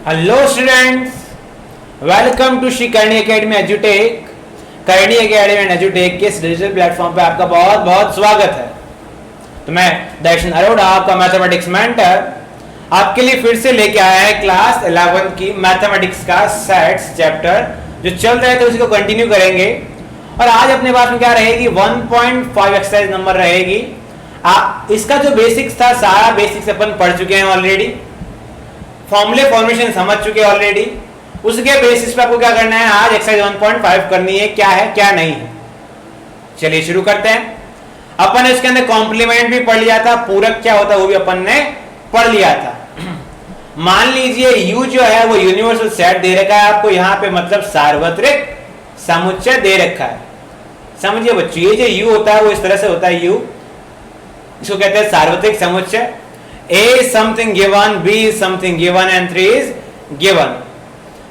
Hello students, welcome to Shri Karni academy एजुटेक। Karni academy and एजुटेक के इस digital platform पे आपका बहुत बहुत स्वागत है। तो मैं दर्शन अरोड़ा, आपका मैथमेटिक्स मेंटर, आपके लिए फिर से लेके आया है क्लास 11 की मैथमेटिक्स का सेट्स चैप्टर। जो चल रहे थे उसी को कंटिन्यू करेंगे और आज अपने पास में क्या रहेगी 1.5 एक्सरसाइज नंबर रहेगी। इसका जो बेसिक्स था सारा बेसिक्स अपन पढ़ चुके हैं ऑलरेडी, फॉर्मूले फॉर्मेशन समझ चुके हैं ऑलरेडी। उसके बेसिस पे आपको क्या करना है, आज एक्सरसाइज 1.5 करनी है, क्या है क्या नहीं है। चलिए शुरू करते हैं। अपन ने इसके अंदर कॉम्प्लीमेंट भी पढ़ लिया था, पूरक क्या होता है वो भी अपन ने पढ़ लिया था। मान लीजिए U जो है वो यूनिवर्सल सेट दे रखा है आपको, यहाँ पे मतलब सार्वत्रिक समुच्चय दे रखा है। समझिए बच्चों, ये जो U होता है वो इस तरह से होता है U, इसको कहते हैं सार्वत्रिक समुच्चय। A is something given, B is something given and 3 is given।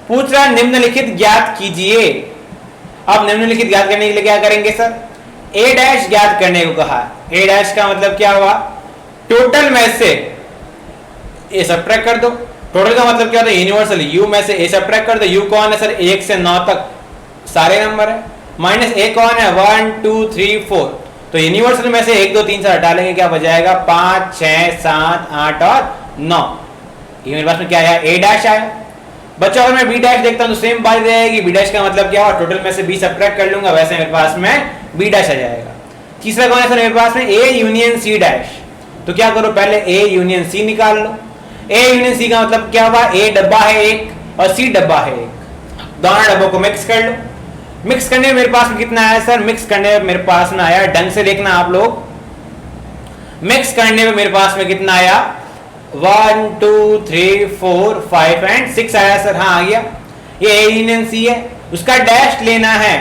पूछ रहा निम्नलिखित ज्ञात कीजिए। अब निम्नलिखित ज्ञात करने के लिए क्या करेंगे सर, A डैश ज्ञात करने को कहा। A डैश का मतलब क्या हुआ, टोटल में से A सब्ट्रैक्ट कर दो। टोटल का मतलब क्या होता है, यूनिवर्सल U में से A सब्ट्रैक्ट कर दो। U कौन है सर, 1 से 9 तक सारे नंबर है, माइनस A कौन है 1 2 3 4। तो यूनिवर्सल में से 1 2 3 से हटा लेंगे, क्या बचाएगा 5 6 7 8 और 9। ये मेरे पास में क्या आया, A डैश आया। बच्चों अगर मैं B डैश देखता हूं तो सेम बात रहेगी। B डैश का मतलब क्या हुआ, टोटल में से B सब्ट्रैक्ट कर लूंगा, वैसे मेरे पास में B डैश आ जाएगा। तीसरा कौन है सर मेरे पास में, A यूनियन C डैश। तो क्या करो, पहले A यूनियन C निकाल लो। A यूनियन C का मतलब क्या हुआ, A डब्बा है एक और C डब्बा है एक, दोनों डब्बों को मिक्स कर लो। मिक्स करने में मेरे पास में कितना आया सर, मिक्स करने में मेरे पास में आया, ढंग से देखना आप लोग, मिक्स करने में मेरे पास में कितना आया 1 2 3 4 5 एंड 6 आया सर। हाँ आ गया, ये A यूनियन C है, उसका डैश लेना है।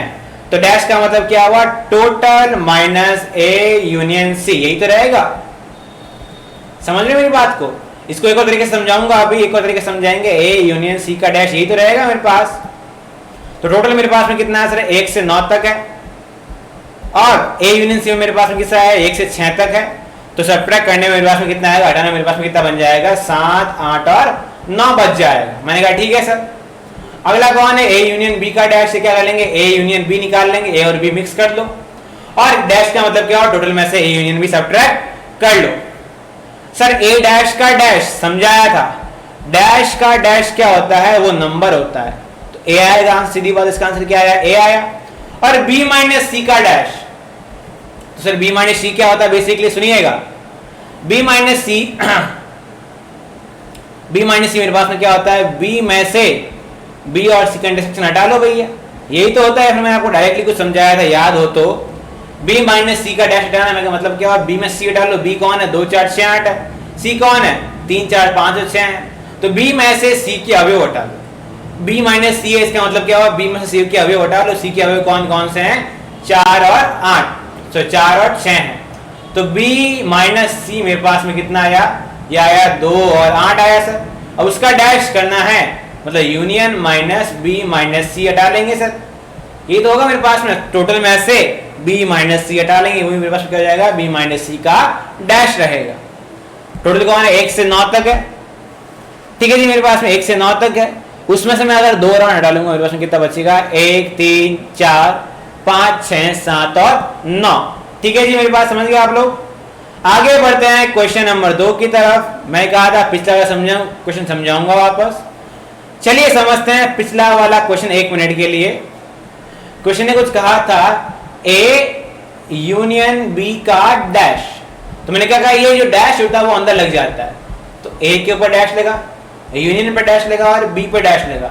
तो डैश का मतलब क्या हुआ, total minus A union C, यही तो रहेगा। समझ रहे मेरी बात को, इसको एक और तरीके से समझाऊंगा, अभी एक और तरीके से समझाएंगे। A यूनियन C का डैश, यही तो रहेगा मेरे पास। तो टोटल मेरे पास में कितना है सर, 1 से 9 तक है, और A यूनियन C में मेरे पास में कितना है 1 से 6 तक है। तो सब्ट्रैक्ट करने में मेरे पास में कितना आएगा, हटाने में मेरे पास में कितना बन जाएगा 7 8 और 9 बच जाएगा। मैंने कहा ठीक है सर। अगला कौन है, A यूनियन B का डैश से क्या कर लेंगे, A यूनियन B निकाल लेंगे, A और B मिक्स कर लो। और डैश का मतलब क्या हो, टोटल में से A यूनियन B सब्ट्रैक्ट कर लो। सर A डैश का डैश समझाया था, डैश का डैश क्या होता है, वो नंबर होता है। A आएगा, सीधी बात, इसका आंसर क्या आया, A आया। और B माइनस C का डैश, तो सर B माइनस C क्या होता है, बेसिकली सुनिएगा, B minus C B minus C मेरे पास में क्या होता है, B में से B और C का इंटरसेक्शन हटा लो भैया, यही तो होता है। फिर मैंने आपको डायरेक्टली कुछ समझाया था, याद हो तो, B माइनस C का डैश हटाना का मतलब क्या हुआ, B में C हटा लो। B कौन है, 2 4 6 8 है, C कौन है 3 4 5 और 6 है। तो B में से C के अवयव हटा लो। B माइनस C है, इसका मतलब क्या हुआ, B में से C के अवयव हटा लो। C के अवयव कौन कौन से हैं, 4 और 8, तो 4 और 6 हैं। तो B माइनस C मेरे पास में कितना आया, ये आया 2 और 8 आया सर। अब उसका डैश करना है, मतलब union minus B minus C हटा लेंगे सर, ये तो होगा मेरे पास में। टोटल में से B माइनस C हटा लेंगे, वही मेरे पास क्या जाएगा, B माइनस C का डैश रहेगा। टोटल कौन है, 1 से 9 तक है, ठीक है जी। मेरे पास में 1 से 9 तक है, उसमें से मैं अगर 2 राउंड हटा लूंगा, मेरे पास में कितना बचेगा, 1 3 4 5 6 7 और 9। ठीक है जी, मेरी बात समझ गए आप लोग। आगे बढ़ते हैं क्वेश्चन नंबर 2 की तरफ। मैं कहा था पिछला क्वेश्चन समझाऊंगा वापस। चलिए समझते हैं पिछला वाला क्वेश्चन 1 मिनट के लिए। क्वेश्चन ने कुछ कहा था, A यूनियन B का डैश। तो मैंने क्या कहा, ये जो डैश होता है वो अंदर लग जाता है, तो A के ऊपर डैश लेगा, यूनियन पे डैश लेगा और B पे डैश लेगा।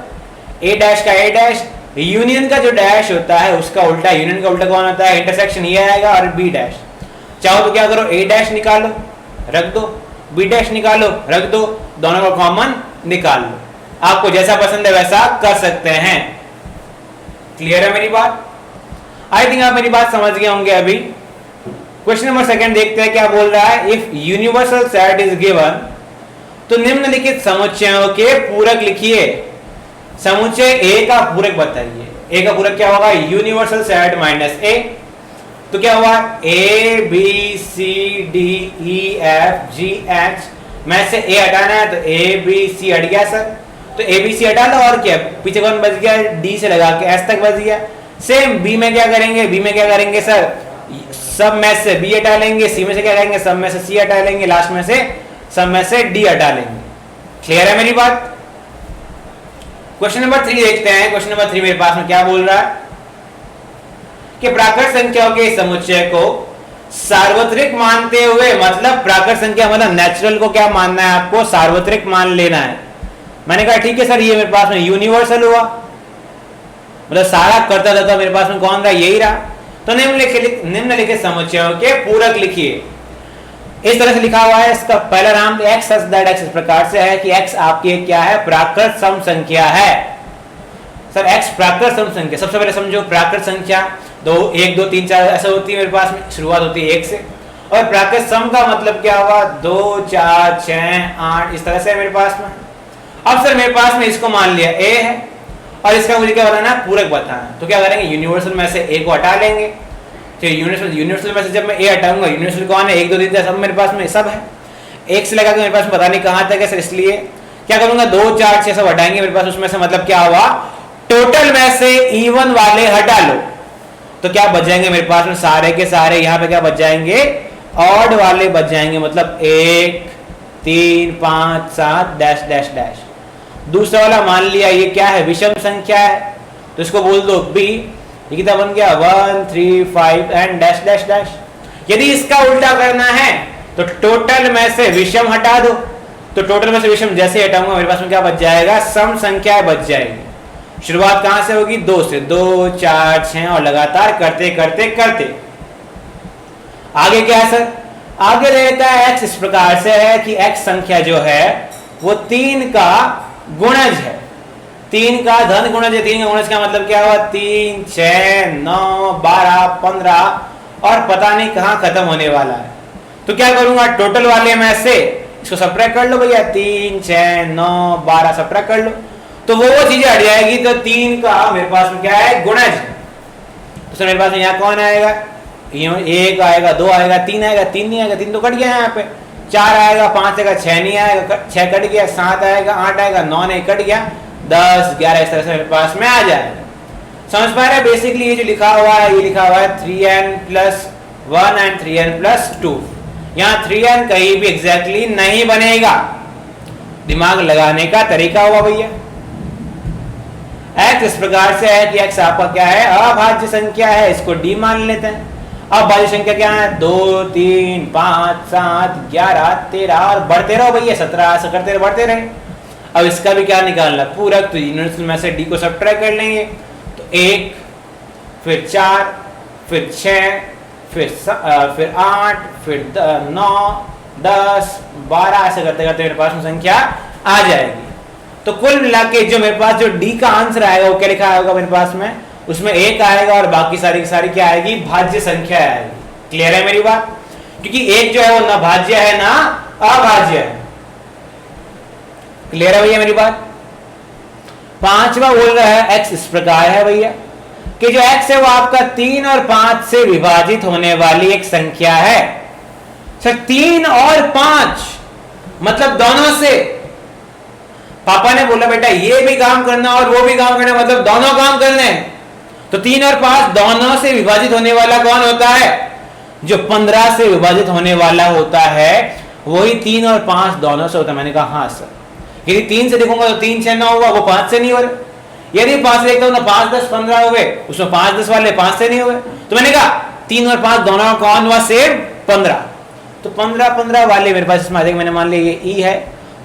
A डैश का A डैश, यूनियन का जो डैश होता है उसका उल्टा, यूनियन का उल्टा कौन होता है, इंटरसेक्शन ये आएगा, और B डैश। चाहो तो क्या करो, A डैश निकालो रख दो, B डैश निकालो रख दो, दोनों को कॉमन निकाल लो। आपको जैसा पसंद है वैसा कर सकते हैं। क्लियर है मेरी बात, आई थिंक आप मेरी बात समझ गए होंगे अभी। क्वेश्चन नंबर 2 देखते हैं क्या बोल रहा है। If universal set is given, तो निम्नलिखित समुच्चयों के पूरक लिखिए। समुच्चय A का पूरक बताइए। A का पूरक क्या होगा, यूनिवर्सल सेट माइनस A। तो क्या हुआ, A B C D E F G H में से A हटाना है, तो A B C हट गया सर। तो ABC हटा लो और क्या, पीछे कौन बच गया, D से लगा के S तक बच गया। सेम B में क्या करेंगे, B में क्या करेंगे सर, सब में से B हटा लेंगे, C में से क्या करेंगे, सब में से C हटा लेंगे, लास्ट में से सब में से D हटा लेंगे। क्लियर है मेरी बात? क्वेश्चन नंबर 3 देखते हैं। क्वेश्चन नंबर 3 मेरे पास में क्या बोल रहा है कि प्राकृत संख्याओं के समुच्चय को सार्वत्रिक मानते हुए, मतलब प्राकृत संख्या मतलब नेचुरल को क्या मानना है आपको, सार्वत्रिक मान लेना है। मैंने कहा ठीक है सर, ये मेरे पास में यूनिवर्सल हुआ, मतलब सारा करता रहता मेरे पास में कौन रहा, यही रहा। तो निम्नलिखित समुच्चयों के पूरक लिखिए। इस तरह से लिखा हुआ है, इसका पहला नाम x such that x इस प्रकार से है कि x आपकी क्या है, प्राकृत सम संख्या है। सर x प्राकृत सम संख्या, सबसे पहले समझो प्राकृत संख्या 1 2 3 4 ऐसा होती है मेरे पास में, शुरुआत होती है 1 से, और प्राकृत सम का मतलब क्या हुआ, 2 4 6 8 इस तरह से है मेरे पास में। अब सर मेरे पास में इसको मान लिया a है और इसका मुझे क्या बताना है, पूरक बताना। तो क्या करेंगे, यूनिवर्सल में से a को हटा लेंगे। तो यूनिवर्सल में से जब मैं a हटाऊंगा, यूनिवर्सल कौन है, 1 2 3 4 सब मेरे पास में सब है, 1 से लगा के मेरे पास में पता नहीं कहां तक है सर, इसलिए क्या करूंगा 2 4 6 सब हटाएंगे मेरे पास, उसमें से मतलब क्या हुआ, टोटल में से इवन वाले हटा लो तो क्या बच जाएंगे मेरे पास में, सारे के सारे यहाँ पे क्या बच जाएंगे, ऑड वाले बच जाएंगे, मतलब 1 3 5 7 डैश डैश डैश। दूसरा वाला मान लिया ये क्या है, विषम संख्या है, तो इसको बोल दो b। ये कितना बन गया, 1 3 5 एंड डैश डैश डैश। यदि इसका उल्टा करना है तो टोटल में से विषम हटा दो, तो टोटल में से विषम जैसे हटाऊंगा मेरे पास में क्या बच जाएगा, सम संख्या बच जाएगी। शुरुआत कहां से होगी, 2 से, 2 4 6 और लगातार करते करते करते आगे क्या है सर, आगे रहता है x इस प्रकार से है कि x संख्या जो है वो 3 का गुणज है, 3 का धन गुणज है। 3 का गुणज का मतलब क्या हुआ, 3 6 9 12 15 और पता नहीं कहां खत्म होने वाला है। तो क्या करूंगा, टोटल वाले में से इसको सब्ट्रैक्ट कर लो भैया, 3 6 9 12 सब्ट्रैक्ट कर लो तो वो चीजें हट जाएगी। तो 3 का मेरे पास में क्या है, गुणज। तो सर मेरे पास में यहाँ कौन आएगा, 1 आएगा, 2 आएगा, 3 आएगा, 3 नहीं आएगा, 3 तो कट गया यहाँ पे, 4 आएगा, 5 आएगा, 6 नहीं आएगा, 6 कट गया, 7 आएगा, 8 आएगा, 9 नहीं कट गया, 10 11 इस तरह से मेरे पास में आ जाएगा। समझ पा रहे हैं? बेसिकली ये जो लिखा हुआ है, ये लिखा हुआ है 3n+1 एंड 3n+2। यहाँ 3n कहीं भी एग्जैक्टली नहीं बनेगा, दिमाग लगाने का तरीका हुआ भैया। x इस प्रकार से है कि x आपका क्या है, अभाज्य संख्या है, इसको d मान लेते हैं। अब भाज्य संख्या क्या है, 2 3 5 7 11 13 और बढ़ते रहो भैया, 17 ऐसा करते रहे, बढ़ते रहे। अब इसका भी क्या निकालना, पूरक, तो यूनिवर्सल में से d को सब्ट्रैक्ट कर लेंगे, तो 1 फिर 4 फिर 6 फिर 8 फिर 9 10 12 ऐसे करते करते मेरे पास में संख्या आ जाएगी। तो कुल मिला के जो मेरे पास जो डी का आंसर आएगा वो क्या लिखा आएगा मेरे पास में, उसमें 1 आएगा और बाकी सारी की सारी क्या आएगी, भाज्य संख्या आएगी। क्लियर है मेरी बात? क्योंकि 1 जो है वो ना भाज्य है ना अभाज्य है। क्लियर है भैया मेरी बात? 5वां बोल रहा है x इस प्रकार है भैया कि जो x है वो आपका 3 और 5 से विभाजित होने वाली एक संख्या है। सर 3 और 5 मतलब दोनों से, पापा ने बोला बेटा ये भी काम करना और वो भी काम करना, मतलब दोनों काम करने। तो 3 और 5 दोनों से विभाजित होने वाला कौन होता है, जो 15 से विभाजित होने वाला होता है वही 3 और 5 दोनों से होता है। मैंने कहा हाँ सर, यदि 3 से देखूंगा तो 3 6 9 होगा, वो 5 से नहीं हो रहा। यदि 5 से देखता हूं ना 5 10 15 हो गए, उसमें 5 10 वाले 5 से नहीं हुए। तो मैंने कहा 3 और 5 दोनों कौन हुआ, सेम 15। तो 15 15 वाले मेरे पास इसमें मैंने मान लिया ये ई है,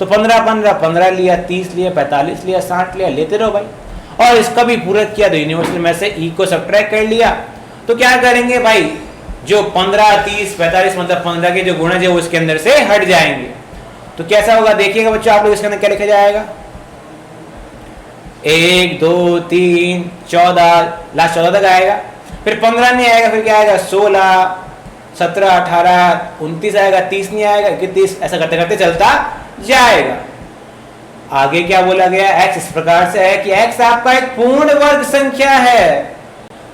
तो 15 15 15 लिया, 30 लिया, 45 लिया, 60 लिया, लेते रहो भाई। और इसका भी पूरक किया तो यूनिवर्सल में से ई को सब्ट्रैक्ट कर लिया। तो क्या करेंगे भाई, जो 15 30 45 मतलब 15 के जो गुणज है वो इसके अंदर से हट जाएंगे। तो कैसा होगा देखिएगा बच्चों, आप लोग इसके अंदर क्या लिखा जाएगा, 1 2 3 14, लास्ट 14 तक आएगा। फिर 15 नहीं आएगा, फिर क्या आएगा 16 17 18 29 आएगा, 30 नहीं आएगा, 31, ऐसा करते करते चलता जाएगा। आगे क्या बोला गया, x इस प्रकार से है कि x आपका एक पूर्ण वर्ग संख्या है।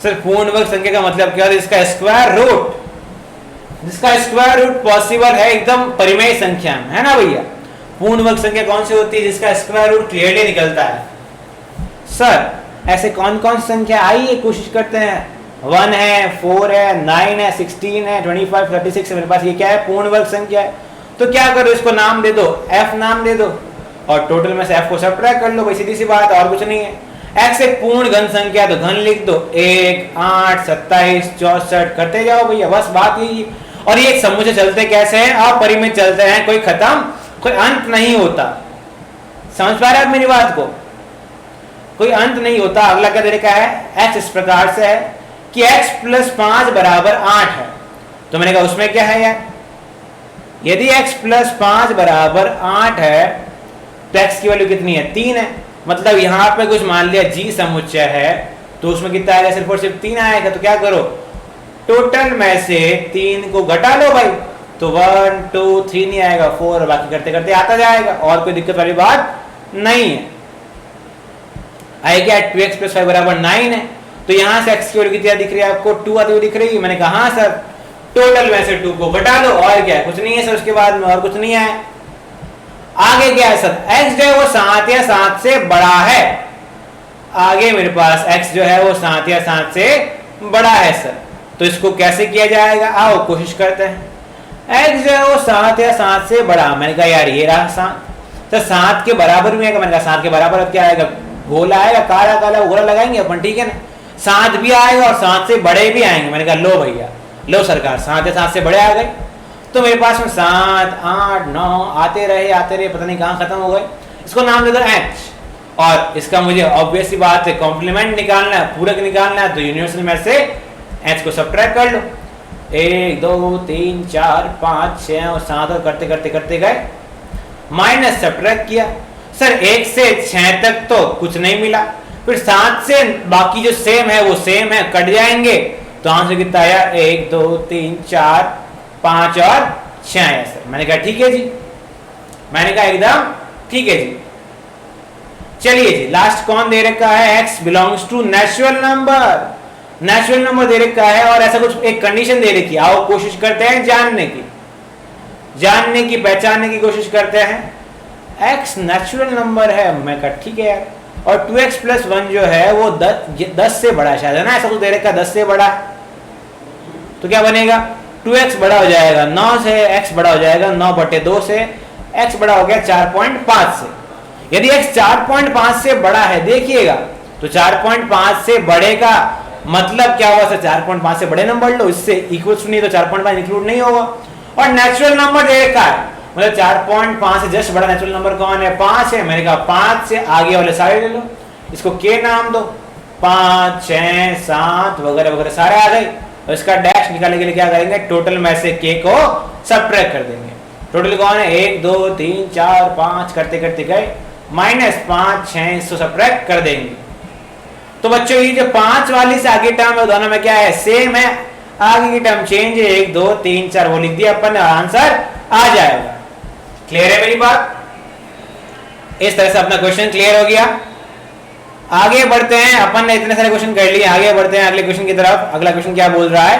सर पूर्ण वर्ग संख्या का मतलब क्या है, इसका स्क्वायर रूट, जिसका स्क्वायर रूट पॉसिबल है एकदम परिमेय संख्या में, है ना भैया। पूर्ण वर्ग संख्या कौन सी होती है जिसका स्क्वायर रूट क्लियरली निकलता है? सर ऐसे कौन कौन सी संख्या आई है, कोशिश करते हैं। 1 है, 4 है, 9 है, 16 है, 25, 36 है, मेरे पास ये क्या है? पूर्ण वर्ग संख्या है। तो क्या करो, इसको नाम दे दो, f नाम दे दो और टोटल में से f को सब्ट्रैक्ट कर लो, भाई सीधी सी बात, और कुछ नहीं है। x एक पूर्ण घन संख्या तो घन लिख दो, 1, 8, 27, 64 करते जाओ भैया, बस बात यही है। और ये समूचे चलते कैसे हैं? अपरिमित चलते हैं, कोई खत्म, कोई अंत नहीं होता। समझ पा रहे हैं मेरी बात को? कोई अंत नहीं होता। अगला क्या तरीका है? x इस प्रकार से है कि x + 5 = 8 है। तो मैंने कहा उसमें क्या है यार, यदि x + 5 = 8 है तो x की वैल्यू कितनी है? 3 है। मतलब यहां पे कुछ मान लिया g समुच्चय है तो उसमें कितना आएगा? सिर्फ और सिर्फ 3 आएगा। तो क्या करो, टोटल में से 3 को घटा लो भाई, तो 1 2 3 नहीं आएगा, 4, बाकी करते करते आता जाएगा, और कोई दिक्कत वाली बात नहीं है। आए क्या? 2x + 5 = 9 है। तो यहां से x की वैल्यू कितनी दिख रही है आपको? 2 आती हुई दिख रही है। मैंने कहा हाँ सर, टोटल में से 2 को घटा लो, और क्या, कुछ नहीं है सर, उसके बाद में और कुछ नहीं है। आगे क्या है सर? x जो है वो 7 या 7 से बड़ा है। आगे मेरे पास x जो है वो 7 या 7 से बड़ा है सर। तो इसको कैसे किया जाएगा? आओ कोशिश करते हैं। x जो है वो 7 या 7 से बड़ा, मैंने कहा यार ये रहा 7, तो 7 के बराबर में आएगा। मैंने कहा 7 के बराबर अब क्या आएगा? गोला आएगा, काला काला गोला लगाएंगे अपन, ठीक है ना। 7 भी आएगा और 7 से बड़े भी आएंगे। मैंने कहा लो भैया, लो सरकार, 7 या 7 से बड़े आ गए। तो मेरे पास में 7, 8, 9 आते रहे, पता नहीं कहाँ खत्म हो गए। इसको नाम दे दो h, और इसका मुझे ऑब्वियस सी बात है कॉम्प्लीमेंट निकालना है, पूरक निकालना है, तो यूनिवर्सल में से h को सब्ट्रैक्ट कर लो। 1 2 3 4 5 6 और 7, और करते करते करते गए, माइनस सब्ट्रैक्ट किया। सर 1 से 6 तक तो कुछ नहीं मिला, फिर 7 से बाकी जो सेम है वो सेम है, कट जाएंगे। तो आंसर कितना आया? 1 2 3 4 5 और 6 आया सर। मैंने कहा ठीक है जी, मैंने कहा एकदम ठीक है जी। चलिए जी, लास्ट कौन दे रखा है? x belongs to natural number. Natural number दे रखा है और ऐसा कुछ एक कंडीशन दे रखी है। आओ कोशिश करते हैं जानने की, पहचानने की कोशिश करते हैं। x नेचुरल नंबर है, मैं कहा ठीक है यार, और 2x + 1 जो है वो 10 से बड़ा शायद है ना, ऐसा कुछ दे रखा है 10 से बड़ा। तो क्या बनेगा? 2x बड़ा हो जाएगा 9 से, x बड़ा हो जाएगा 9/2 से, x बड़ा हो गया 4.5 से। यदि x 4.5 से बड़ा है, देखिएगा, तो 4.5 से बड़े का मतलब क्या हुआ सर? 4.5 से बड़े नंबर लो, इससे इक्वल्स नहीं तो 4.5 इंक्लूड नहीं होगा। और नेचुरल नंबर दे रखा है, मतलब 4.5 से जस्ट बड़ा नेचुरल नंबर कौन है? 5 है। मैंने कहा 5 से आगे वाले सारे ले लो, इसको k नाम दो, 5 6 7 वगैरह वगैरह सारे आ गए। और इसका डैश निकालने के लिए क्या करेंगे? टोटल में से k को सब्ट्रैक्ट कर देंगे। टोटल कौन है? 1 2 3 4 5 करते करते गए, -5 6 इसको सब्ट्रैक्ट कर देंगे। तो बच्चों ये जो 5 वाली से आगे टर्म है दोनों में क्या है? सेम है, आगे की टर्म चेंज है, 1 2 3 4 वो लिख दिया अपन ने, आंसर आ जाएगा। क्लियर है मेरी बात? इस तरह से अपना क्वेश्चन क्लियर हो गया। आगे बढ़ते हैं, अपन ने इतने सारे क्वेश्चन कर लिए, आगे बढ़ते हैं अगले क्वेश्चन की तरफ। अगला क्वेश्चन क्या बोल रहा है?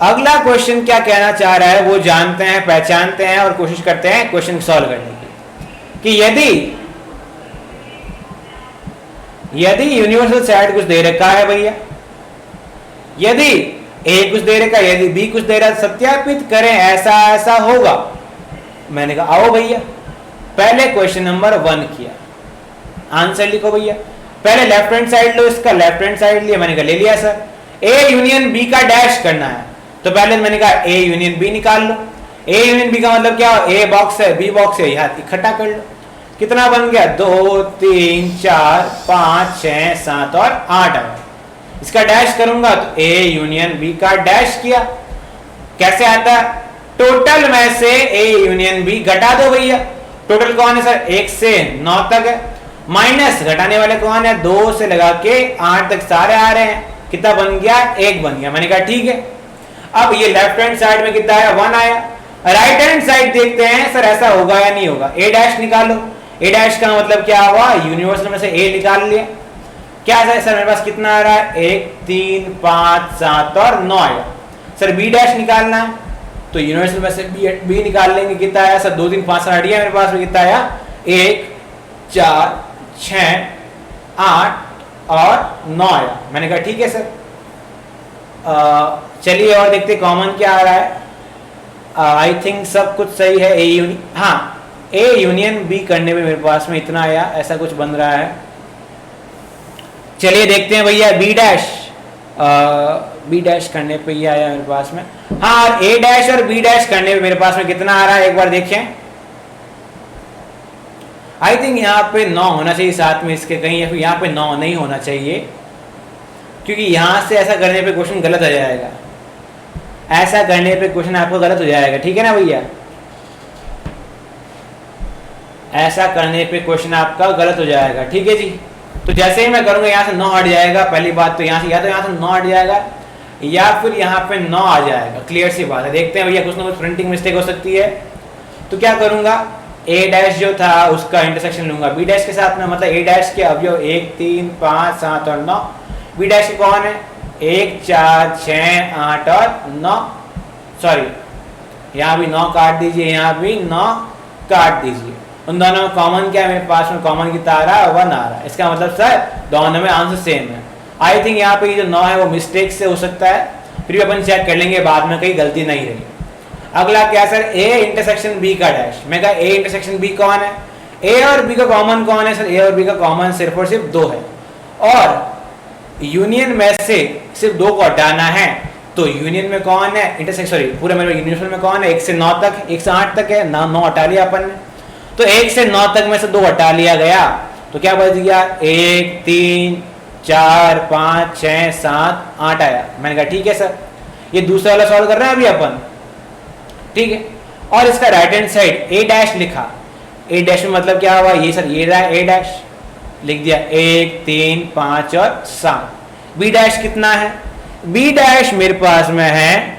अगला क्वेश्चन क्या कहना चाह रहा है वो जानते हैं, पहचानते हैं और कोशिश करते हैं क्वेश्चन सॉल्व करने की। कि यदि यूनिवर्सल सेट कुछ दे रखा है भैया, यदि ए कुछ दे रखा है, यदि बी कुछ दे रहा है, सत्यापित करें ऐसा ऐसा होगा। मैंने कहा आओ भैया, पहले क्वेश्चन नंबर 1 किया, आंसर लिखो भैया। पहले लेफ्ट हैंड साइड लो, इसका लेफ्ट हैंड साइड लिया, मैंने कहा ले लिया सर। ए यूनियन बी का डैश करना है, तो पहले मैंने कहा ए यूनियन बी निकाल लो। ए यूनियन बी का मतलब क्या? ए बॉक्स है, बी बॉक्स है, यहाँ इकट्ठा कर लो। कितना बन गया? 2 3 4 5 6 7 और 8 आया। इसका डैश करूंगा तो ए यूनियन बी का डैश किया, कैसे आता है? टोटल में से ए यूनियन बी घटा दो भैया। टोटल कौन है सर? 1 से 9 तक है, माइनस घटाने वाले कौन है? 2 से लगा के 8 तक सारे आ रहे हैं। कितना बन गया? 1 बन गया। मैंने कहा ठीक है। अब ये लेफ्ट हैंड साइड में कितना आया? 1 आया। राइट हैंड साइड देखते हैं सर ऐसा होगा या नहीं होगा। ए डैश निकालो। ए डैश का मतलब क्या हुआ? यूनिवर्सल में से ए निकाल लिया। क्या है सर? मेरे पास कितना आ रहा है? 1 3 5 7 और 9 आया। सर बी डैश निकालना है, तो यूनिवर्सल में से बी निकाल लेंगे, कितना आया सर 2 3 5 7 8 मेरे पास में, कितना आया 1 4 6 8 और 9 आया। मैंने कहा ठीक है सर। चलिए और देखते कॉमन क्या आ रहा है। आई थिंक सब कुछ सही है। ए यूनियन बी करने में मेरे पास में इतना आया, ऐसा कुछ बन रहा है। चलिए देखते हैं भैया बी डैश करने पे ये आया मेरे पास में। हाँ, और ए डैश और बी डैश करने पे मेरे पास में कितना आ रहा है एक बार देखें। आई थिंक यहाँ पे 9 होना चाहिए साथ में इसके कहीं, या फिर यहाँ पे 9 नहीं होना चाहिए, क्योंकि यहाँ से ऐसा करने पे क्वेश्चन गलत हो जाएगा। ऐसा करने पे क्वेश्चन आपको गलत हो जाएगा, ठीक है ना भैया। ऐसा करने पे क्वेश्चन आपका गलत हो जाएगा, ठीक है जी। तो जैसे ही मैं करूंगा यहाँ से 9 हट जाएगा। पहली बात तो यहाँ से या तो यहाँ से 9 हट जाएगा या फिर यहाँ पे 9 आ जाएगा। क्लियर सी बात है। देखते हैं भैया, कुछ ना कुछ प्रिंटिंग मिस्टेक हो सकती है। तो क्या करूंगा, ए डैश जो था उसका इंटरसेक्शन लूंगा बी डैश के साथ में, मतलब ए डैश के अवयव 1 3 5 7 और 9। बी डैश के कौन है 1 4 6 8 और 9। सॉरी, यहाँ भी 9 काट दीजिए, यहाँ भी 9 काट दीजिए। उन दोनों में कॉमन क्या है मेरे पास में, कॉमन कितना आ रहा है 1 आ रहा है। इसका मतलब सर दोनों में आंसर सेम है। आई थिंक यहाँ पे ये जो 9 है वो मिस्टेक से हो सकता है, फिर भी अपन चेक कर लेंगे बाद में कहीं गलती नहीं रही। अगला क्या सर, ए इंटरसेक्शन बी का डैश। मैं कहा ए इंटरसेक्शन बी कौन है, ए और बी का कॉमन कौन है सर, ए और बी का कॉमन सिर्फ और सिर्फ 2 है, और यूनियन में से सिर्फ 2 को हटाना है। तो यूनियन में कौन है इंटरसेक्शन, सॉरी पूरे मेरे यूनिवर्सल में कौन है 1 से 9 तक, 1 से 8 तक है ना, 9 हटा लिया अपन ने। तो 1 से 9 तक में से 2 हटा लिया गया, तो क्या बच गया 1 3 4 5 6 7 8 आया। मैंने कहा ठीक है सर, ये दूसरा वाला सॉल्व कर रहे हैं अभी अपन, ठीक है। और इसका राइट हैंड साइड ए डैश लिखा। ए डैश में मतलब क्या हुआ, ये सर ये रहा ए डैश, लिख दिया 1 3 5 और 7। बी डैश कितना है, बी डैश मेरे पास में है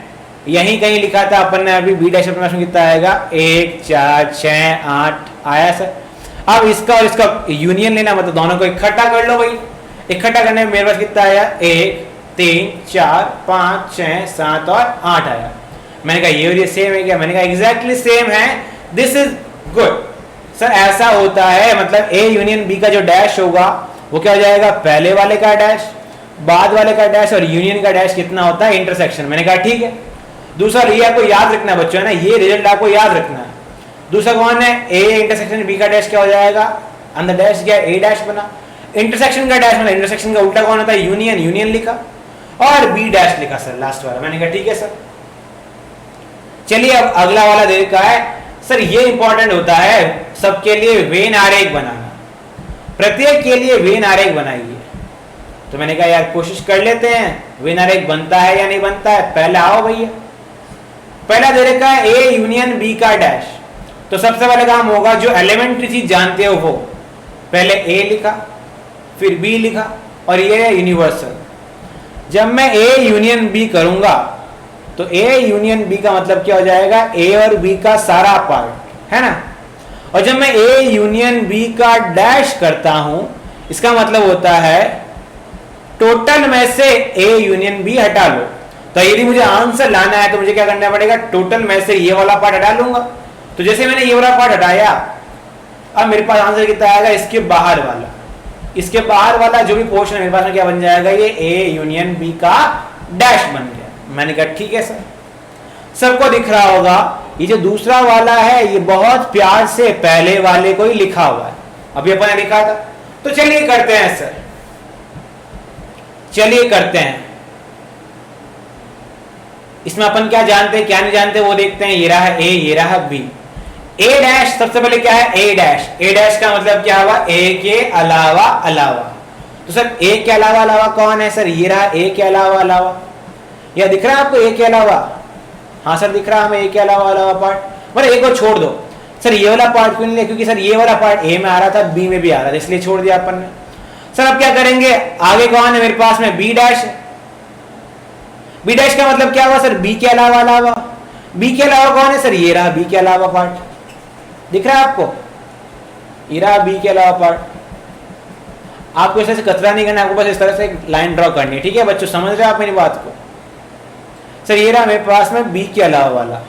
यहीं कहीं लिखा था अपन ने अभी। बी डैश अपने पास में कितना आएगा 1 4 6 8 आया सर। अब इसका और इसका यूनियन लेना, मतलब दोनों को इकट्ठा कर लो भाई। इकट्ठा करने में मेरे पास कितना आया 1 3 4 5 6 7 और 8 आया। मैंने कहा ये और ये सेम है क्या, मैंने कहा एग्जैक्टली सेम है, दिस इज गुड सर। ऐसा होता है, मतलब ए यूनियन बी का जो डैश होगा वो क्या हो जाएगा, पहले वाले का डैश, बाद वाले का डैश, और यूनियन का डैश कितना होता है इंटरसेक्शन। मैंने कहा ठीक है। दूसरा ये आपको याद रखना है बच्चों, है ना, ये रिजल्ट आपको याद रखना है। दूसरा कौन है, ए इंटरसेक्शन बी का डैश क्या हो जाएगा, अंदर डैश गया ए डैश बना। इंटरसेक्शन का डैश बना, इंटरसेक्शन का उल्टा कौन होता है, यूनियन, यूनियन लिखा, और बी डैश लिखा सर लास्ट वाला। मैंने कहा ठीक है सर। चलिए अब अगला वाला देखा है सर, ये इंपॉर्टेंट होता है सबके लिए, वेन आरेख बनाना। प्रत्येक के लिए वेन आरेख बनाइए। तो मैंने कहा यार कोशिश कर लेते हैं, वेन आरेख बनता है या नहीं बनता है। पहले आओ भैया, पहला दे रखा है ए यूनियन बी का डैश। तो सबसे पहले काम होगा, जो एलिमेंट्री चीज जानते हो वो, पहले ए लिखा फिर बी लिखा, और ये है यूनिवर्सल। जब मैं ए यूनियन बी करूंगा तो ए यूनियन बी का मतलब क्या हो जाएगा, ए और बी का सारा पार्ट, है ना। और जब मैं ए यूनियन बी का डैश करता हूं, इसका मतलब होता है टोटल में से ए यूनियन बी हटा लो। तो यदि मुझे आंसर लाना है तो मुझे क्या करना पड़ेगा, टोटल में से ये वाला पार्ट हटा लूंगा। तो जैसे मैंने ये वाला पार्ट हटाया, अब मेरे पास आंसर कितना आएगा, इसके बाहर वाला। इसके बाहर वाला जो भी पोर्शन है मेरे पास में क्या बन जाएगा, ये ए यूनियन बी का डैश बन गया। मैंने कहा ठीक है सर। सबको दिख रहा होगा ये जो दूसरा वाला है ये बहुत प्यार से पहले वाले को ही लिखा हुआ है, अभी अपन ने लिखा था। तो चलिए करते हैं सर, चलिए करते हैं। इसमें अपन क्या जानते हैं क्या नहीं जानते वो देखते हैं। ये रहा ए, ये रहा बी। ए डैश सबसे पहले क्या है, ए डैश। ए डैश का मतलब क्या हुआ, ए के अलावा अलावा। तो सर ए के अलावा अलावा कौन है सर, ये रहा ए के अलावा अलावा। यह दिख रहा है आपको ए के अलावा, हाँ सर दिख रहा है हमें ए के अलावा अलावा पार्ट। मतलब ए को छोड़ दो सर, ये वाला पार्ट क्यों नहीं लिया, क्योंकि सर ये वाला पार्ट ए में आ रहा था बी में भी आ रहा था, इसलिए छोड़ दिया अपन ने। सर अब क्या करेंगे, आगे कौन है मेरे पास में, बी डैश। बी डैश का मतलब क्या हुआ सर, बी के अलावा अलावा। बी के अलावा कौन है सर, ये रहा बी के अलावा पार्ट, दिख रहा है आपको, ये रहा बी के अलावा पार्ट। आपको इस तरह से कचरा नहीं करना, आपको बस इस तरह से लाइन ड्रॉ करनी है, ठीक है बच्चों, समझ रहे हो आप मेरी बात को। सर ये रहा मेरे पास में बी के अलावा वाला,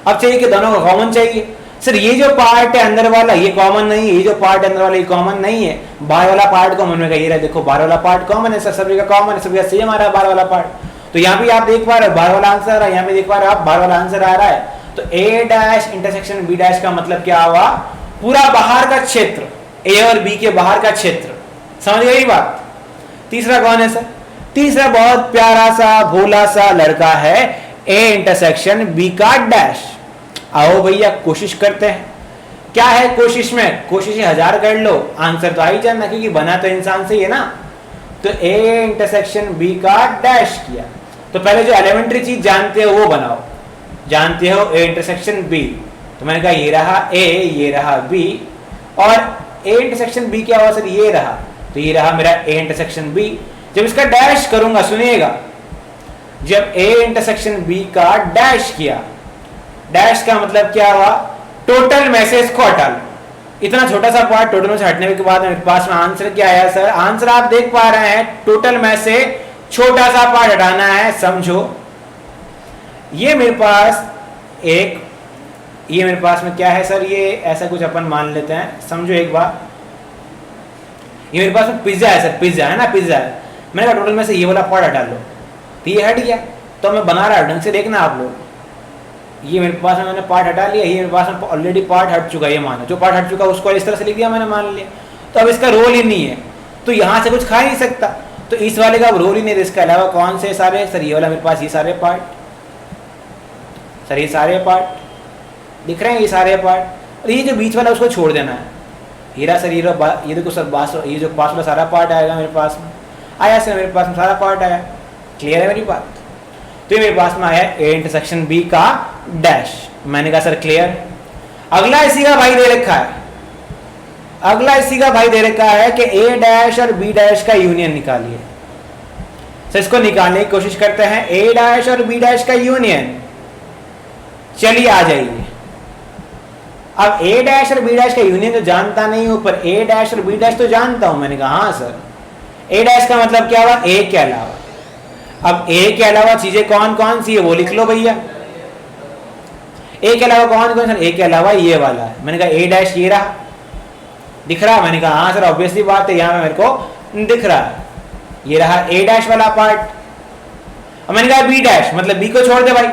अब चाहिए कि दोनों का कॉमन चाहिए। सर ये जो पार्ट है अंदर वाला ये कॉमन नहीं है, ये जो पार्ट अंदर वाला ये कॉमन नहीं है, बाहर वाला पार्ट कॉमन में कही रहा है। देखो बाहर वाला पार्ट कॉमन है सर, सभी का कॉमन है, सभी का सेम आ रहा है बाहर वाला पार्ट। तो यहाँ भी आप देख पा रहे हो बाहर वाला आंसर आ रहा है, यहाँ भी देख पा रहे हो आप बाहर वाला आंसर आ रहा है। तो ए डैश इंटरसेक्शन बी डैश का मतलब क्या हुआ, पूरा बाहर का क्षेत्र, ए और बी के बाहर का क्षेत्र। समझ गई बात। तीसरा कौन है सर, तीसरा बहुत प्यारा सा भोला सा लड़का है, ए इंटरसेक्शन बी का डैश। आओ भैया कोशिश करते हैं। क्या है कोशिश में, कोशिश 1000 कर लो, आंसर तो आ ही जाना, क्योंकि बना तो इंसान से ही है ना। तो ए इंटरसेक्शन बी का डैश किया, तो पहले जो एलिमेंट्री चीज जानते हो वो बनाओ। जानते हो ए इंटरसेक्शन बी, तो मैंने कहा ये रहा ए, ये रहा बी, और ए इंटरसेक्शन बी क्या हुआ सर, ये रहा, तो ये रहा मेरा ए इंटरसेक्शन बी। जब इसका डैश करूंगा, सुनिएगा, जब ए इंटरसेक्शन बी का डैश किया, डैश का मतलब क्या हुआ, टोटल मैसेज को हटा लो। इतना छोटा सा पार्ट टोटल में से हटने के बाद मेरे पास में आंसर क्या आया सर, आंसर आप देख पा रहे हैं, टोटल में से छोटा सा पार्ट हटाना है। समझो ये मेरे पास एक, ये मेरे पास में क्या है सर, ये ऐसा कुछ अपन मान लेते हैं। समझो एक बार, ये मेरे पास में पिज्जा है सर, पिज्जा है ना, पिज्जा है। मैंने कहा टोटल में से ये वाला पार्ट हटा लो, तो ये हट गया। तो मैं बना रहा हूं ढंग से, देखना आप लोग, ये मेरे पास में मैंने पार्ट हटा लिया, ये मेरे पास में ऑलरेडी पार्ट हट चुका है, ये मानो जो पार्ट हट चुका है उसको इस तरह से लिख दिया मैंने, मान लिया। तो अब इसका रोल ही नहीं है, तो यहाँ से कुछ खा ही नहीं सकता, तो इस वाले का अब रोल ही नहीं है। इसके अलावा कौन से सारे सर, ये वाला मेरे पास, ये सारे पार्ट सर, ये सारे पार्ट दिख रहे हैं, ये सारे पार्ट, और ये जो बीच वाला उसको छोड़ देना है। हीरा सर, ये देखो सर, ये जो पास वाला सारा पार्ट आएगा मेरे पास में, आया सर मेरे पास में सारा पार्ट आया। क्लियर है मेरी बात। तो ये मेरे पास में आया ए इंटरसेक्शन बी का डैश। मैंने कहा सर क्लियर। अगला इसी का भाई दे रखा है, अगला इसी का भाई दे रखा है कि ए डैश और बी डैश का यूनियन निकालिए। सर इसको निकालने की कोशिश करते हैं, ए डैश और बी डैश का यूनियन। चलिए आ जाइए। अब ए डैश और बी डैश का यूनियन तो जानता नहीं हूं, पर ए डैश और बी डैश तो जानता हूं। मैंने कहा हाँ सर, ए डैश का मतलब क्या हुआ, ए के अलावा। अब ए के अलावा चीजें कौन कौन सी है वो लिख लो भैया। ए के अलावा कौन कौन सर, ए के अलावा ये वाला है। मैंने कहा ए डैश ये रहा, दिख रहा। मैंने कहा हाँ सर ऑब्वियसली बात है, यहाँ मेरे को दिख रहा है, ये रहा ए डैश वाला पार्ट। अब मैंने कहा बी डैश, मतलब बी को छोड़ दे भाई।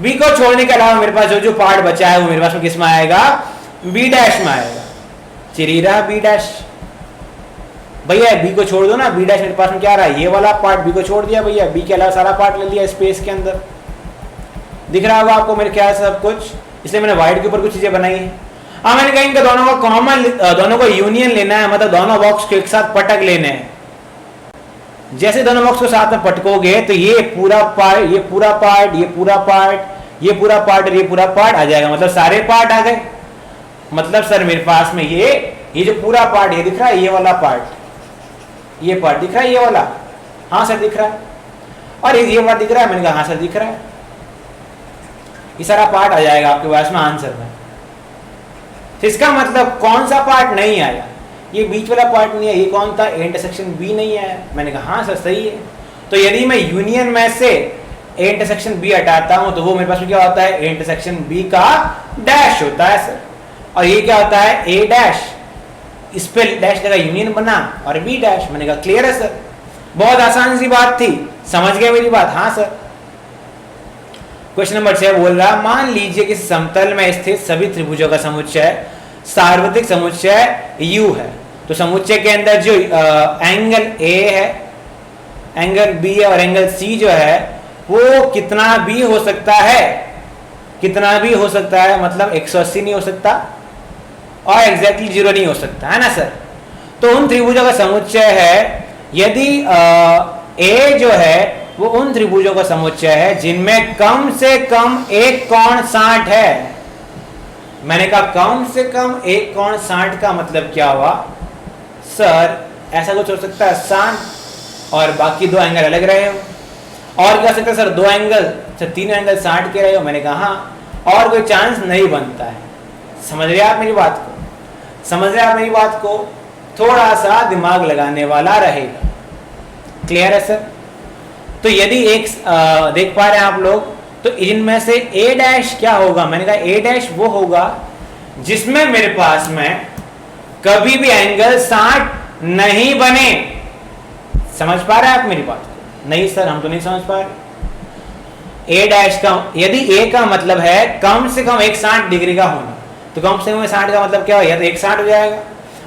बी को छोड़ने के अलावा मेरे पास जो जो पार्ट बचा है वो मेरे पास में किस में आएगा, बी डैश में आएगा। चलिए रहा बी डैश भैया, बी को छोड़ दो ना, बी डैश मेरे पास में क्या रहा है, ये वाला पार्ट। बी को छोड़ दिया भैया, बी के अलावा सारा पार्ट ले लिया स्पेस के अंदर। दिख रहा होगा आपको मेरे ख्याल से सब कुछ, इसलिए मैंने व्हाइट के ऊपर कुछ चीजें बनाई है। हाँ मैंने कहा इनका दोनों का कॉमन, दोनों को यूनियन लेना है, मतलब दोनों बॉक्स को एक साथ पटक लेने हैं। जैसे दोनों बॉक्स को साथ में पटकोगे तो ये पूरा पार्ट, ये पूरा पार्ट, ये पूरा पार्ट, ये पूरा पार्ट और ये पूरा पार्ट आ जाएगा, मतलब सारे पार्ट आ गए। मतलब सर मेरे पास में ये जो पूरा पार्ट ये दिख रहा है, ये वाला पार्ट, ये पार्ट दिख रहा है, ये वाला, हाँ सर दिख रहा है, और ये पार्ट दिख रहा है। मैंने कहा हाँ सर दिख रहा है, ये सारा पार्ट आ जाएगा आपके पास में आंसर में। इसका मतलब कौन सा पार्ट नहीं आया, ये बीच वाला पार्ट नहीं है, ये कौन था, ए इंटरसेक्शन बी नहीं आया। मैंने कहा हाँ सर सही है। तो यदि मैं यूनियन में से ए इंटरसेक्शन बी हटाता हूं तो वो मेरे पास में क्या होता है, ए इंटरसेक्शन बी का डैश होता है सर। और ये क्या होता है, ए डैश, इस पे डैश लगा यूनियन बना, और बी डैश। मैंने कहा क्लियर है सर, बहुत आसान सी बात थी, समझ गए मेरी बात। हाँ सर। क्वेश्चन नंबर 6 बोल रहा, मान लीजिए कि समतल में स्थित सभी त्रिभुजों का समुच्चय सार्वत्रिक समुच्चय U है। तो समुच्चय के अंदर जो एंगल A है, एंगल B और एंगल C जो है वो कितना भी हो सकता है, कितना भी हो सकता है, मतलब 180 नहीं हो सकता और एग्जैक्टली 0 नहीं हो सकता, है ना सर। तो उन त्रिभुजों का समुच्चय है, यदि A जो है वो उन त्रिभुजों का समुच्चय है जिनमें कम से कम एक कोण 60 है। मैंने कहा कम से कम एक कोण 60 का मतलब क्या हुआ सर, ऐसा कुछ हो सकता है 60 और बाकी दो एंगल अलग रहे हो, और क्या हो सकता है सर, दो एंगल सर, तीन एंगल 60 के रहे हो। मैंने कहा हाँ, और कोई चांस नहीं बनता है। समझ रहे आप मेरी बात को, समझ रहे आप मेरी बात को, थोड़ा सा दिमाग लगाने वाला रहेगा। क्लियर है सर। तो यदि एक देख पा रहे हैं आप लोग, तो इनमें से ए डैश क्या होगा? मैंने कहा ए डैश वो होगा जिसमें मेरे पास में कभी भी एंगल 60 नहीं बने। समझ पा रहे हैं आप मेरी बात? नहीं सर हम तो नहीं समझ पा रहे। ए डैश का यदि ए का मतलब है कम से कम 160 डिग्री का होना, तो कम से कम 60 का मतलब क्या हो? या तो 160 हो जाएगा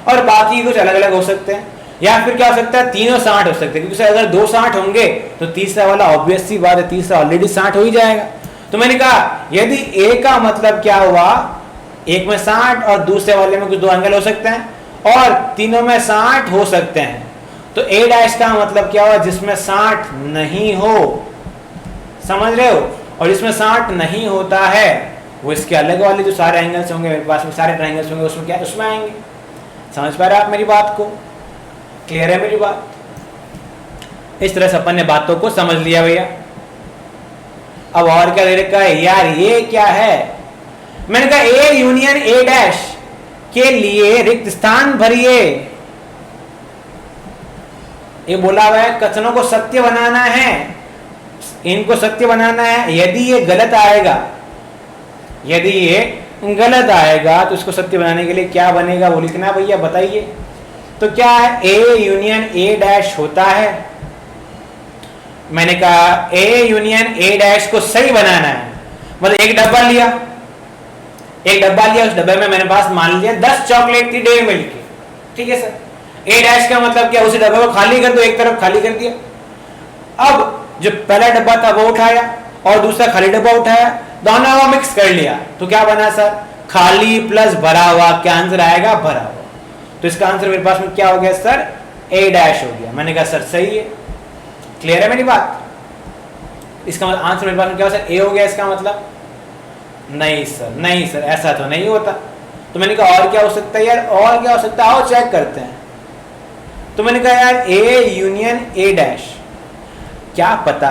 और बाकी कुछ अलग अलग हो सकते हैं, या फिर क्या हो सकता है तीनों 60 हो सकते हैं, क्योंकि अगर 2 60 होंगे तो तीसरा वाला ऑब्वियस सी बात है, तीसरा ऑलरेडी 60 हो ही जाएगा। तो मैंने कहा यदि ए का मतलब क्या हुआ, एक में 60 और दूसरे वाले में कुछ 2 एंगल हो सकते हैं और तीनों में 60 हो सकते हैं, तो ए डैश का मतलब क्या हुआ? जिसमें 60 नहीं हो। समझ रहे हो? और जिसमें 60 नहीं होता है वो इसके अलग वाले जो सारे एंगल्स होंगे मेरे पास में, सारे ट्रायंगल्स होंगे, उसमें क्या उसमें आएंगे। समझ पा रहे आप मेरी बात को? क्लियर है मेरी बात? इस तरह से अपन ने बातों को समझ लिया भैया। अब और क्या दे रखा है यार? ये क्या है? मैंने कहा ए यूनियन ए डैश के लिए रिक्त स्थान भरिए। ये बोला हुआ है कथनों को सत्य बनाना है, इनको सत्य बनाना है। यदि ये गलत आएगा, यदि ये गलत आएगा तो इसको सत्य बनाने के लिए क्या बनेगा वो लिखना भैया, बताइए। तो क्या है? ए यूनियन ए डैश होता है। मैंने कहा ए यूनियन ए डैश को सही बनाना है, मतलब एक डब्बा लिया, उस डब्बे में मेरे पास मान लिया 10 चॉकलेट थी डेयरी मिल्क की, ठीक है सर। ए डैश का मतलब क्या? उसी डब्बे को खाली कर दो, एक तरफ खाली कर दिया। अब जो पहला डब्बा था वो उठाया और दूसरा खाली डब्बा उठाया, दोनों को मिक्स कर लिया, तो क्या बना सर? खाली प्लस भरा हुआ। क्या आंसर आएगा? भरा हुआ। तो इसका आंसर मेरे पास में क्या हो गया सर? ए डैश हो गया। मैंने कहा सर सही है। क्लियर है मेरी बात? इसका मतलब आंसर मेरे पास में क्या हो सर? ए हो गया इसका मतलब? नहीं सर, नहीं सर, ऐसा तो नहीं होता। तो मैंने कहा और क्या हो सकता है यार? और क्या हो सकता है? आओ चेक करते हैं। तो मैंने कहा यार ए यूनियन ए डैश, क्या पता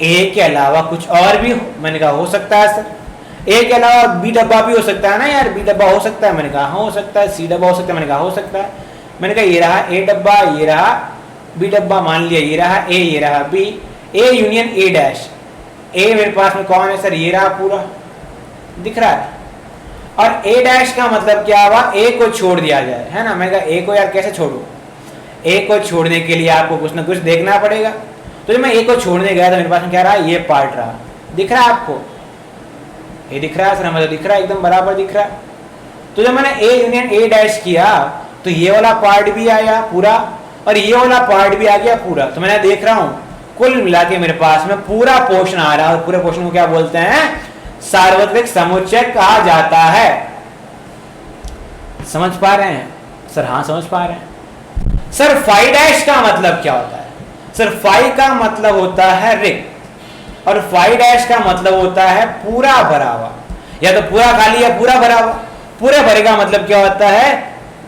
ए के अलावा कुछ और भी हो? मैंने कहा हो सकता है सर। ए के अलावा बी डब्बा भी हो सकता है ना यार, बी डब्बा हो सकता है। मैंने कहा हो सकता है। सी डब्बा हो सकता है। मैंने कहा हो सकता है। मैंने कहा ये रहा ए डब्बा, ये रहा बी डब्बा, मान लिया ये रहा ए, ये रहा B. A union A dash, A मेरे पास में कौन है सर? ये रहा पूरा, दिख रहा है। और ए डैश का मतलब क्या हुआ? ए को छोड़ दिया जाए, है ना। मैं कहा ए को यार कैसे छोड़ू? ए को छोड़ने के लिए आपको कुछ ना कुछ देखना पड़ेगा। तो जब मैं ए को छोड़ने गया तो मेरे पास में क्या रहा? ये पार्ट रहा। दिख रहा है आपको? ये दिख रहा है सर? मतलब दिख रहा है, एकदम बराबर दिख रहा है। तो जब मैंने ए यूनियन ए डैश किया तो ये वाला पार्ट भी आया पूरा और ये वाला पार्ट भी आ गया पूरा। तो मैंने देख रहा हूं कुल मिला के मेरे पास में पूरा पोर्शन आ रहा है, और पूरे पोर्शन को क्या बोलते हैं? सार्वत्रिक समुच्चय कहा जाता है। समझ पा रहे हैं सर? हाँ समझ पा रहे हैं सर। फाई डैश का मतलब क्या होता है सर? फाई का मतलब होता है रिक्त और फाई डैश का मतलब होता है पूरा भरा हुआ, या तो पूरा खाली या पूरा भरा हुआ। पूरे भरे का मतलब क्या होता है?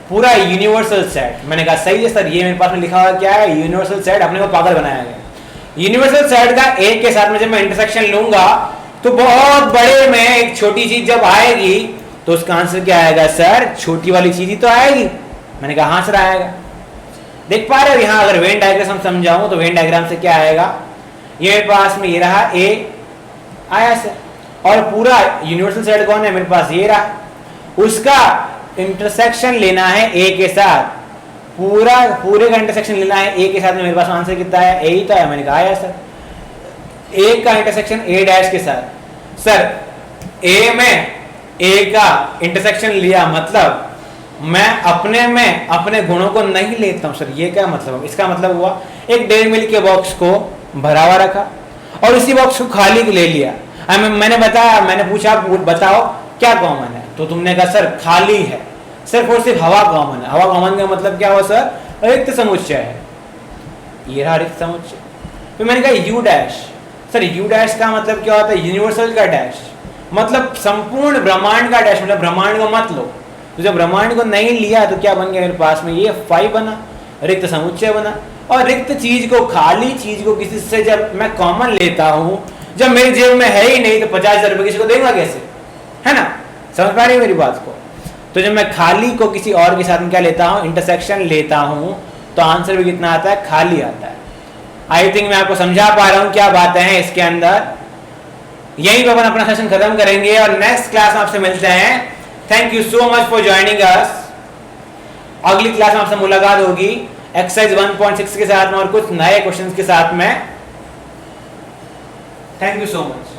पूरा यूनिवर्सल सेट। मैंने कहा सही है सर। ये मेरे पास में लिखा हुआ क्या है? Universal set. अपने को पागल बनाया गया। यूनिवर्सल सेट का एक के साथ में जब मैं इंटरसेक्शन लूंगा तो बहुत बड़े में एक छोटी चीज जब आएगी तो उसका आंसर क्या आएगा सर? छोटी वाली चीज ही तो आएगी। मैंने कहा हाँ सर आएगा। देख पा रहे हो यहाँ? अगर वेन डायग्राम हम समझाऊं तो वेन डायग्राम से क्या आएगा? ये मेरे पास में ये रहा ए आया सर, और पूरा यूनिवर्सल सेट कौन है मेरे पास? ये रहा। उसका इंटरसेक्शन लेना है ए के साथ, पूरे का इंटरसेक्शन लेना है ए के साथ में। मेरे पास आंसर कितना है? ए ही तो है। मैंने कहा आया सर। ए का इंटरसेक्शन ए डैश के साथ। सर ए में ए का इंटरसेक्शन लिया मतलब मैं अपने गुणों को नहीं लेता हूं सर। ये क्या मतलब? इसका मतलब हुआ एक डेयरी मिल्क के बॉक्स को भरा हुआ रखा और इसी बॉक्स को खाली ले लिया। मैंने बताया, मैंने पूछा बताओ क्या कॉमन है, तो तुमने कहा सर खाली है, सिर्फ और सिर्फ हवा कॉमन है। हवा कॉमन का मतलब क्या हुआ सर? रिक्त समुच्चय है। ये रहा रिक्त समुच्चय। फिर मैंने कहा you dash. Sir you dash का मतलब क्या होता है? यूनिवर्सल का डैश, मतलब संपूर्ण ब्रह्मांड का डैश, मतलब ब्रह्मांड को मत लो। तो जब ब्रह्मांड को नहीं लिया तो क्या बन गया मेरे पास में? ये फाई बना, रिक्त समुच्चय बना। और रिक्त चीज को, खाली चीज को किसी से जब मैं कॉमन लेता हूं, जब मेरी जेब में है ही नहीं तो 50,000 रुपए किसी को देगा कैसे? है ना? समझ पा रही है मेरी बात को? तो जब मैं खाली को किसी और के साथ में क्या लेता हूं? इंटरसेक्शन लेता हूं, तो आंसर भी कितना आता है? खाली आता है। आई थिंक मैं आपको समझा पा रहा हूं क्या बातें हैं इसके अंदर। यहीं पर अपन अपना सेशन खत्म करेंगे और नेक्स्ट क्लास में आपसे मिलते हैं। Thank you so much for joining us. अगली क्लास में आपसे मुलाकात होगी एक्सरसाइज 1.6 के साथ में और कुछ नए क्वेश्चंस के साथ में। Thank you so much.